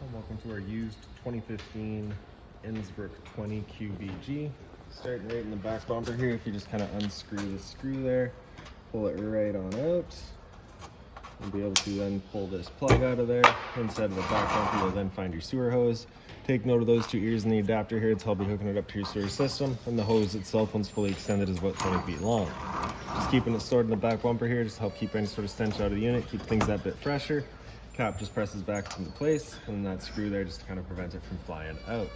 And welcome to our used 2015 Innsbruck 20 QBG. Starting right in the back bumper here, if you just kind of unscrew the screw there, pull it right on out. You'll be able to then pull this plug out of there. Inside of the back bumper, you'll then find your sewer hose. Take note of those two ears in the adapter here. It's how I'll be hooking it up to your sewer system. And the hose itself, once fully extended, is about 20 feet long. Just keeping it stored in the back bumper here, just to help keep any sort of stench out of the unit, keep things that bit fresher. Cap just presses back into place, and that screw there just to kind of prevent it from flying out.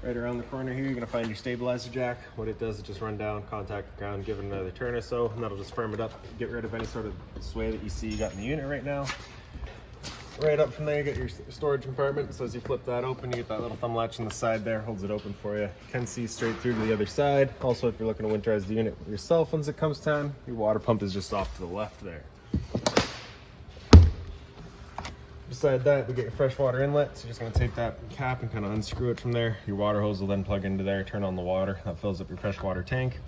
Right around the corner here, you're going to find your stabilizer jack. What it does is just run down, contact the ground, give it another turn or so, and that'll just firm it up, get rid of any sort of sway that you see you got in the unit right now. Right up from there, you get your storage compartment. So as you flip that open, you get that little thumb latch on the side there, holds it open for you. You can see straight through to the other side. Also, if you're looking to winterize the unit yourself once it comes time, your water pump is just off to the left there. Beside that, we get your freshwater inlet. So you're just going to take that cap and kind of unscrew it from there. Your water hose will then plug into there, turn on the water. That fills up your freshwater tank.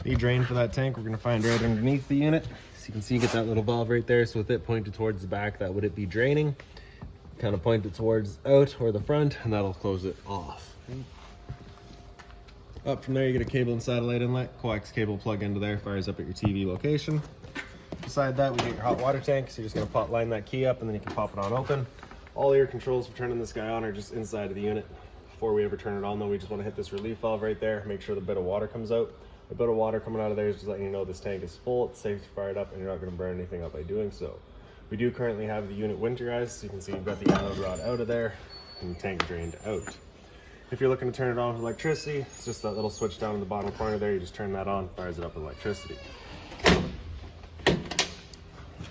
The drain for that tank, we're going to find right underneath the unit. So you can see you get that little valve right there. So with it pointed towards the back, that would it be draining. Kind of point it towards out or the front, and that'll close it off. Up from there, you get a cable and satellite inlet. Coax cable plug into there, fires up at your TV location. Beside that, we get your hot water tank. So you're just going to line that key up, and then you can pop it on open. All your controls for turning this guy on are just inside of the unit. Before we ever turn it on though, we just want to hit this relief valve right there, make sure the bit of water comes out. A bit of water coming out of there is just letting you know this tank is full, it's safe to fire it up, and you're not going to burn anything up by doing so. We do currently have the unit winterized, so you can see you've got the anode rod out of there and the tank drained out. If you're looking to turn it on with electricity, it's just that little switch down in the bottom corner there. You just turn that on, fires it up with electricity.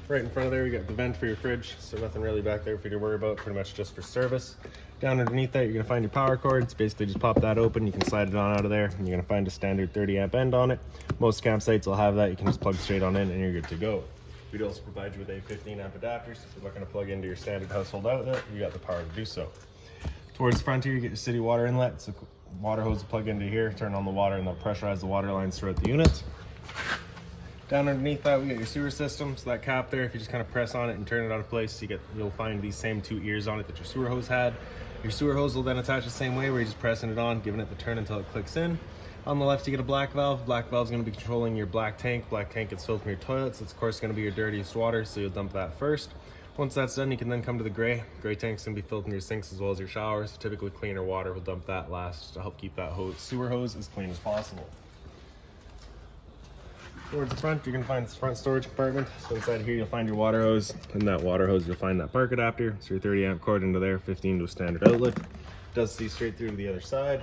Right in front of there, we got the vent for your fridge, so nothing really back there for you to worry about, pretty much just for service. Down underneath that, you're going to find your power cord. It's basically just pop that open, you can slide it on out of there, and you're going to find a standard 30 amp end on it. Most campsites will have that. You can just plug straight on in and you're good to go. We'd also provide you with a 15 amp adapter, so if you're looking to plug into your standard household outlet, you got the power to do so. Towards the front here, you get your city water inlet, so water hose to plug into here, turn on the water, and they'll pressurize the water lines throughout the unit. Down underneath that, we got your sewer system. So that cap there, if you just kind of press on it and turn it out of place, you'll find these same two ears on it that your sewer hose had. Your sewer hose will then attach the same way, where you're just pressing it on, giving it the turn until it clicks in. On the left, you get a black valve. Black valve is going to be controlling your black tank. Black tank gets filled from your toilets. It's of course going to be your dirtiest water, so you'll dump that first. Once that's done, you can then come to the gray. Gray tank's going to be filled from your sinks as well as your showers. Typically cleaner water, will dump that last to help keep that sewer hose as clean as possible. Towards the front, you're going to find this front storage compartment. So inside here, you'll find your water hose. In that water hose, you'll find that park adapter. So your 30 amp cord into there, 15 to a standard outlet. It does see straight through to the other side.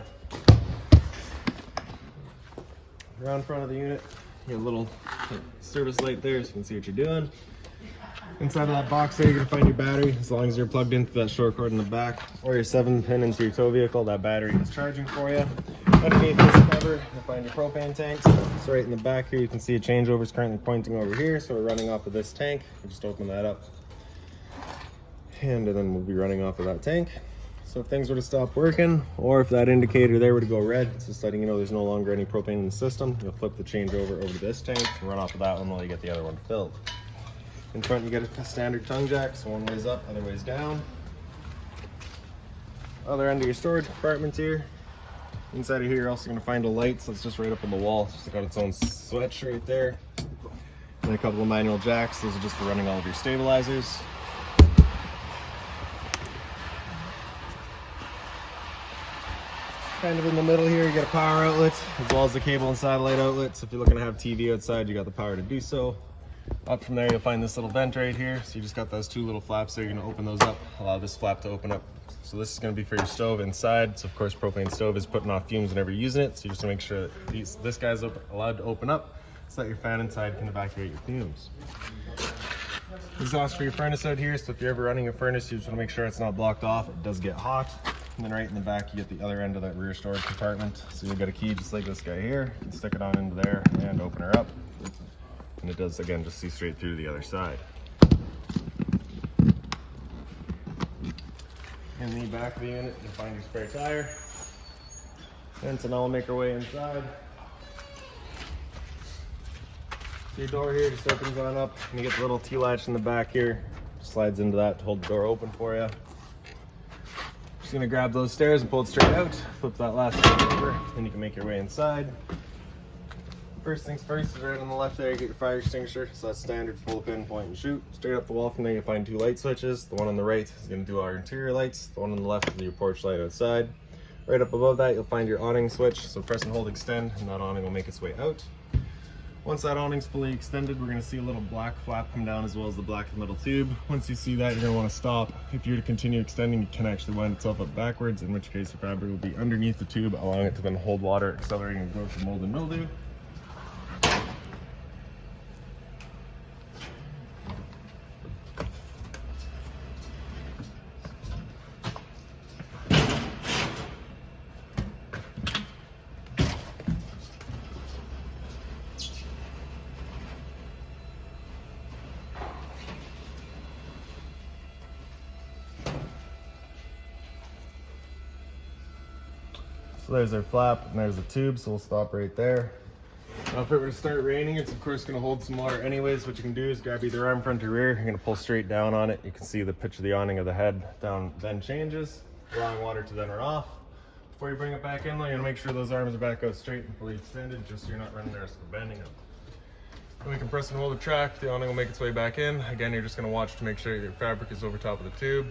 Around front of the unit, you got a little service light there so you can see what you're doing. Inside of that box there, you're going to find your battery. As long as you're plugged into that short cord in the back or your 7-pin into your tow vehicle, that battery is charging for you. Underneath this cover, you'll find your propane tanks. So right in the back here, you can see a changeover is currently pointing over here. So we're running off of this tank. We'll just open that up. And then we'll be running off of that tank. So if things were to stop working, or if that indicator there were to go red, it's just letting you know there's no longer any propane in the system. You'll flip the changeover over to this tank and run off of that one while you get the other one filled. In front, you get a standard tongue jack, so one way's up, other way's down. Other end of your storage compartments here. Inside of here, you're also going to find a light, so it's just right up on the wall. It's just got its own switch right there. And a couple of manual jacks. Those are just for running all of your stabilizers. Kind of in the middle here, you get a power outlet, as well as the cable and satellite outlet. So if you're looking to have TV outside, you got the power to do so. Up from there, you'll find this little vent right here. So you just got those two little flaps there. You're going to open those up, allow this flap to open up. So this is going to be for your stove inside. So of course, propane stove is putting off fumes whenever you're using it. So you just want to make sure that this guy's allowed to open up so that your fan inside can evacuate your fumes. Exhaust for your furnace out here. So if you're ever running a furnace, you just want to make sure it's not blocked off. It does get hot. And then right in the back, you get the other end of that rear storage compartment. So you've got a key just like this guy here. You can stick it on into there and open her up. And it does, again, just see straight through the other side. In the back of the unit, you'll find your spare tire. And so now we'll make our way inside. So your door here just opens on up, and you get the little T-latch in the back here. Just slides into that to hold the door open for you. Just gonna grab those stairs and pull it straight out, flip that last one over, and you can make your way inside. First things first is right on the left there, you get your fire extinguisher. So that's standard, pull the pin, point and shoot. Straight up the wall from there, you'll find 2 light switches. The one on the right is gonna do our interior lights. The one on the left is your porch light outside. Right up above that, you'll find your awning switch. So press and hold extend, and that awning will make its way out. Once that awning's fully extended, we're gonna see a little black flap come down as well as the black little tube. Once you see that, you're gonna wanna stop. If you're to continue extending, it can actually wind itself up backwards, in which case your fabric will be underneath the tube, allowing it to then hold water, accelerating the growth of mold and mildew. So there's our flap and there's the tube, so we'll stop right there. Now if it were to start raining, it's of course going to hold some water anyways. What you can do is grab either arm, front or rear. You're going to pull straight down on it. You can see the pitch of the awning of the head down then changes, allowing water to then run off. Before you bring it back in though, you're going to make sure those arms are back out straight and fully extended, just so you're not running the risk of bending them. Then we can press and hold the track, the awning will make its way back in. Again, you're just going to watch to make sure your fabric is over top of the tube.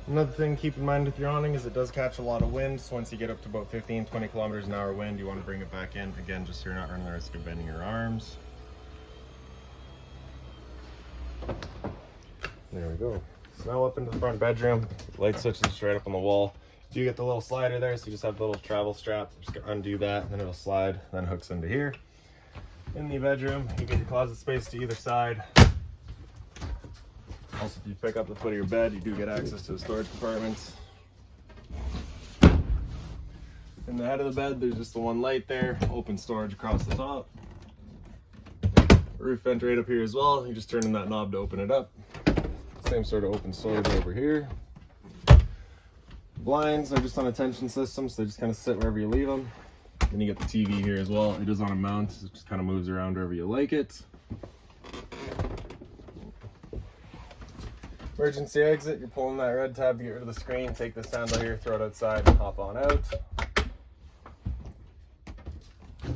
Another thing to keep in mind with your awning is it does catch a lot of wind, so once you get up to about 15-20 kilometers an hour wind, you want to bring it back in, again, just so you're not running the risk of bending your arms. There we go. So now up into the front bedroom, light switch is right up on the wall. You get the little slider there, so you just have the little travel strap, just undo that, and then it'll slide, then hooks into here. In the bedroom, you get your closet space to either side. Also, if you pick up the foot of your bed, you do get access to the storage compartments. In the head of the bed, there's just the one light there, open storage across the top. Roof vent right up here as well. You just turn in that knob to open it up. Same sort of open storage over here. Blinds are just on a tension system, so they just kind of sit wherever you leave them. Then you get the TV here as well. It is on a mount, so it just kind of moves around wherever you like it. Emergency exit, you're pulling that red tab to get rid of the screen, take this handle here, throw it outside, and hop on out.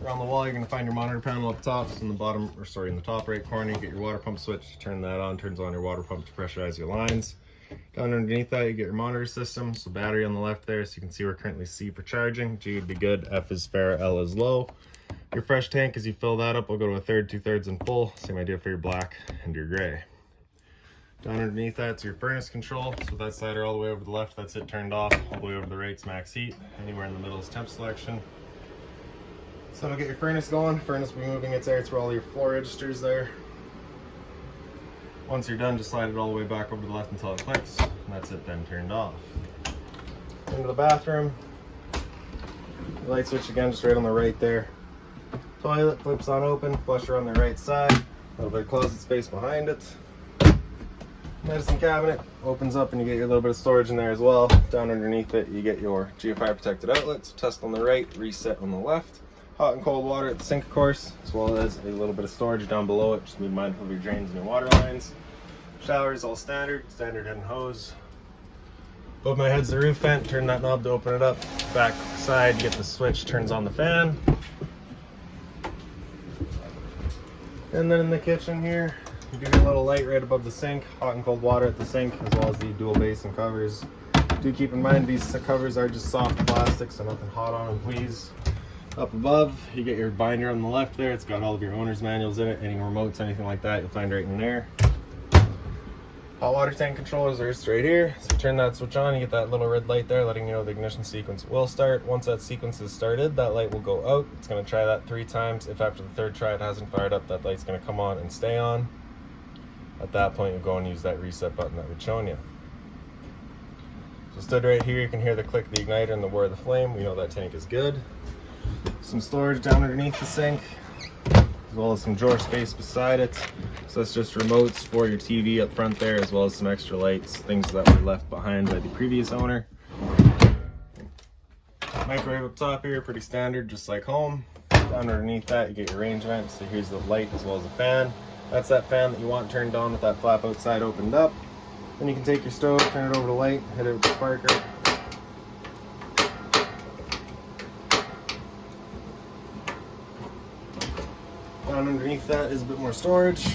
Around the wall, you're going to find your monitor panel up top. So in the bottom, or sorry, in the top right corner, you get your water pump switch. Turn that on, turns on your water pump to pressurize your lines. Down underneath that, you get your monitor system. So battery on the left there, so you can see we're currently C for charging. G would be good, F is fair, L is low. Your fresh tank, as you fill that up, will go to 1/3, 2/3, and full. Same idea for your black and your gray. Down underneath that, it's your furnace control. So with that slider all the way over to the left, that's it turned off. All the way over to the right's max heat. Anywhere in the middle is temp selection. So it'll get your furnace going. Furnace will be moving its air through all your floor registers there. Once you're done, just slide it all the way back over to the left until it clicks. And that's it then turned off. Into the bathroom. The light switch again, just right on the right there. Toilet flips on open, flusher on the right side. A little bit of closet space behind it. Medicine cabinet opens up and you get your little bit of storage in there as well. Down underneath it, you get your geofire protected outlets. Test on the right, reset on the left. Hot and cold water at the sink, of course, as well as a little bit of storage down below it. Just be mindful of your drains and your water lines. Showers all standard head and hose. Above my head's the roof vent. Turn that knob to open it up. Back side, get the switch, turns on the fan. And then in the kitchen here, you do get a little light right above the sink, hot and cold water at the sink, as well as the dual basin covers. Do keep in mind these covers are just soft plastic, so nothing hot on them, please. Up above, you get your binder on the left there. It's got all of your owner's manuals in it, any remotes, anything like that, you'll find right in there. Hot water tank controllers are just right here. So you turn that switch on, you get that little red light there letting you know the ignition sequence will start. Once that sequence is started, that light will go out. It's going to try that 3 times. If after the 3rd try it hasn't fired up, that light's going to come on and stay on. At that point, you'll go and use that reset button that we've shown you. So stood right here, you can hear the click of the igniter and the whir of the flame. We know that tank is good. Some storage down underneath the sink. as well as some drawer space beside it. So that's just remotes for your TV up front there, as well as some extra lights, things that were left behind by the previous owner. Microwave up top here, pretty standard, just like home. Down underneath that, you get your range vent. So here's the light as well as a fan. That's that fan that you want turned on with that flap outside opened up. Then you can take your stove, turn it over to light, hit it with the sparker. Down underneath that is a bit more storage.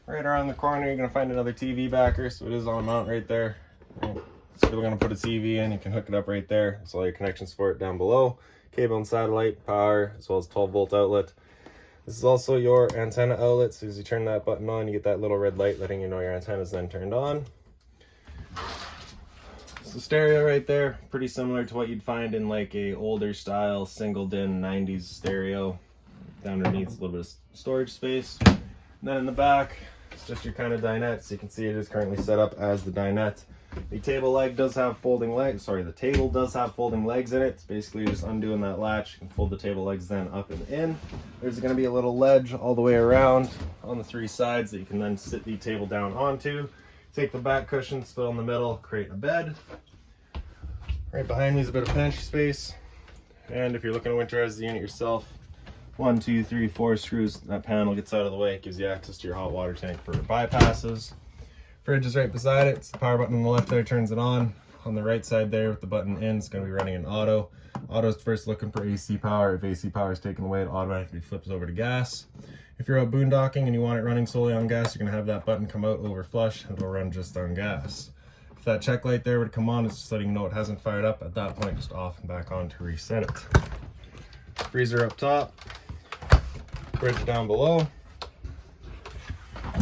Right around the corner, you're going to find another TV backer, so it is on a mount right there. So we're going to put a TV in, you can hook it up right there. That's all your connections for it down below. Cable and satellite, power, as well as 12-volt outlet. This is also your antenna outlet, so as you turn that button on, you get that little red light letting you know your antenna is then turned on. So stereo right there, pretty similar to what you'd find in like a older style single DIN 90s stereo. Down underneath, a little bit of storage space. And then in the back, it's just your kind of dinette. So you can see it is currently set up as the dinette. The table leg does have folding legs. Sorry, the table does have folding legs in it. It's basically just undoing that latch. You can fold the table legs then up and in. There's going to be a little ledge all the way around on the 3 sides that you can then sit the table down onto. Take the back cushions, fill in the middle, create a bed. Right behind me is a bit of pantry space. And if you're looking to winterize the unit yourself, 1, 2, 3, 4 screws, that panel gets out of the way. It gives you access to your hot water tank for bypasses. Fridge is right beside it. It's the power button on the left there turns it on. On the right side there with the button in, it's going to be running an auto. Auto's first looking for AC power. If AC power is taken away, it automatically flips over to gas. If you're out boondocking and you want it running solely on gas, you're going to have that button come out over flush and it'll run just on gas. If that check light there would come on, it's just letting you know it hasn't fired up. At that point, just off and back on to reset it. Freezer up top. Fridge down below.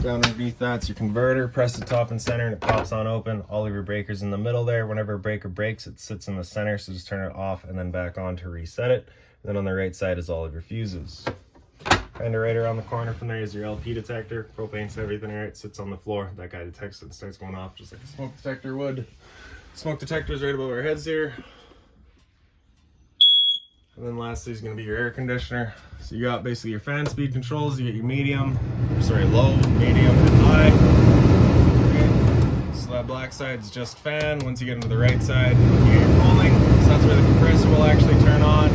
Down underneath that's your converter. Press the top and center and it pops on open. All of your breakers in the middle there. Whenever a breaker breaks, it sits in the center, so just turn it off and then back on to reset it. And then on the right side is all of your fuses. Kind of right around the corner from there is your LP detector. Propane's everything right, sits on the floor. That guy detects it and starts going off just like a smoke detector would. Smoke detector is right above our heads here. And then lastly is going to be your air conditioner. So you got basically your fan speed controls. You get your low, medium, and high. Okay. So that black side is just fan. Once you get into the right side, you get your cooling. So that's where the compressor will actually turn on.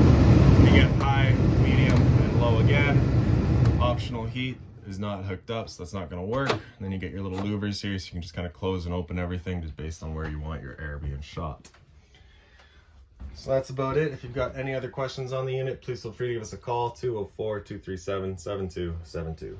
You get high, medium, and low again. Optional heat is not hooked up, so that's not going to work. And then you get your little louvers here, so you can just kind of close and open everything just based on where you want your air being shot. So that's about it. If you've got any other questions on the unit, please feel free to give us a call, 204-237-7272.